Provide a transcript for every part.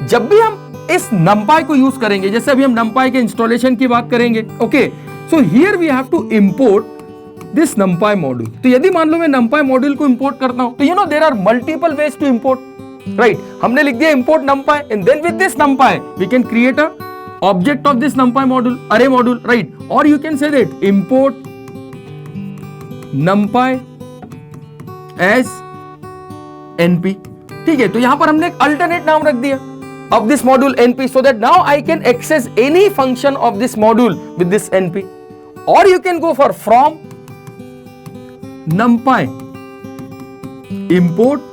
जब भी हम इस numpy को यूज करेंगे, जैसे अभी हम numpy के इंस्टॉलेशन की बात करेंगे, okay, so here we have to import this numpy module. तो यदि मान लो मैं numpy मॉड्यूल को इंपोर्ट करता हूं, तो you know there are multiple ways to import, right? हमने लिख दिया import numpy and then with this numpy we can create a object of this numpy module, अरे मॉड्यूल, राइट? और you can say that import numpy as np, ठीक है? तो यहां पर हमने एक अल्टरनेट नाम रख दिया of this module np, so that now I can access any function of this module with this np. Or you can go for from numpy import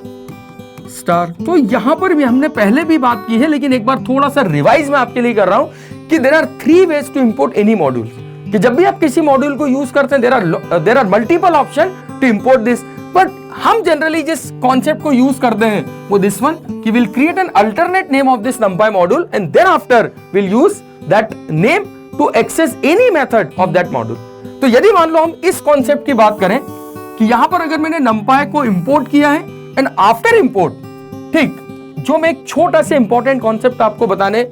star. तो यहां पर भी हमने पहले भी बात की है, लेकिन एक बार थोड़ा सा रिवाइज मैं आपके लिए कर रहा हूं कि there are 3 ways to import any module. कि जब भी आप किसी मॉड्यूल को यूज करते हैं there are multiple option to import this, but हम जनरली जिस कॉन्सेप्ट को यूज करते हैं वो दिस वन, कि will create an alternate name of this numpy module and then after will use that name to access any method of that module. तो यदि मान लो हम इस कॉन्सेप्ट की बात करें कि यहां पर अगर मैंने numpy को इंपोर्ट किया है एंड आफ्टर इंपोर्ट, ठीक, जो मैं एक छोटा सा इंपॉर्टेंट कॉन्सेप्ट आपको बताने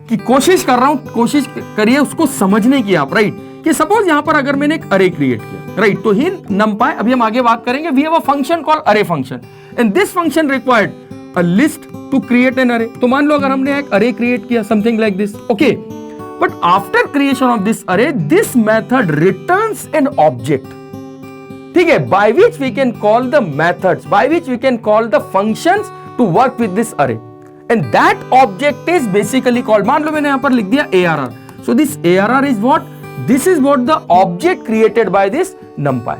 की कोशिश कर रहा हूं, कोशिश करिए उसको समझने की आप, राइट? कि सपोज यहां पर अगर मैंने एक अरे क्रिएट किया, राइट? तो ही numpy, अभी हम आगे बात करेंगे, we have a function called array function and this function required a list to create an array. तो मान लो अगर हमने एक अरे क्रिएट किया something like this, okay, but after creation of this array this method returns an object, ठीक है, by which we can call the methods, by which we can call the functions to work with this array, and that object is basically called, मान लो मैंने यहां पर लिख दिया ARR, so this ARR is what, this is what the object created by this numpy।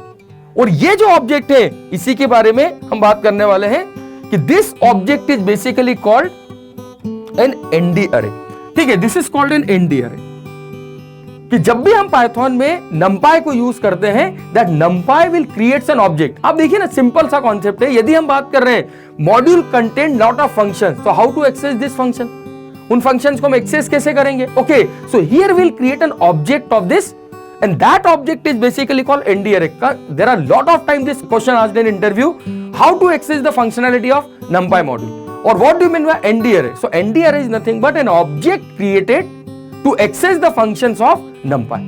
और ये जो ऑब्जेक्ट है इसी के बारे में हम बात करने वाले हैं कि this object is basically called an ND अरे, ठीक है, this is called an ND अरे। कि जब भी हम पाइथन में numpy को यूज करते हैं, that numpy will creates an object. आप देखिए ना, सिंपल सा कॉन्सेप्ट है। यदि हम बात कर रहे हैं module contain lot of functions, तो how to access this function, उन फंक्शंस को हम एक्सेस कैसे करेंगे? Okay, so here will create an object of this and that object is basically called ND array. There are lot of time this question asked in interview, how to access the functionality of numpy module, or what do you mean by ND array? So ND array is nothing but an object created to access the functions of numpy.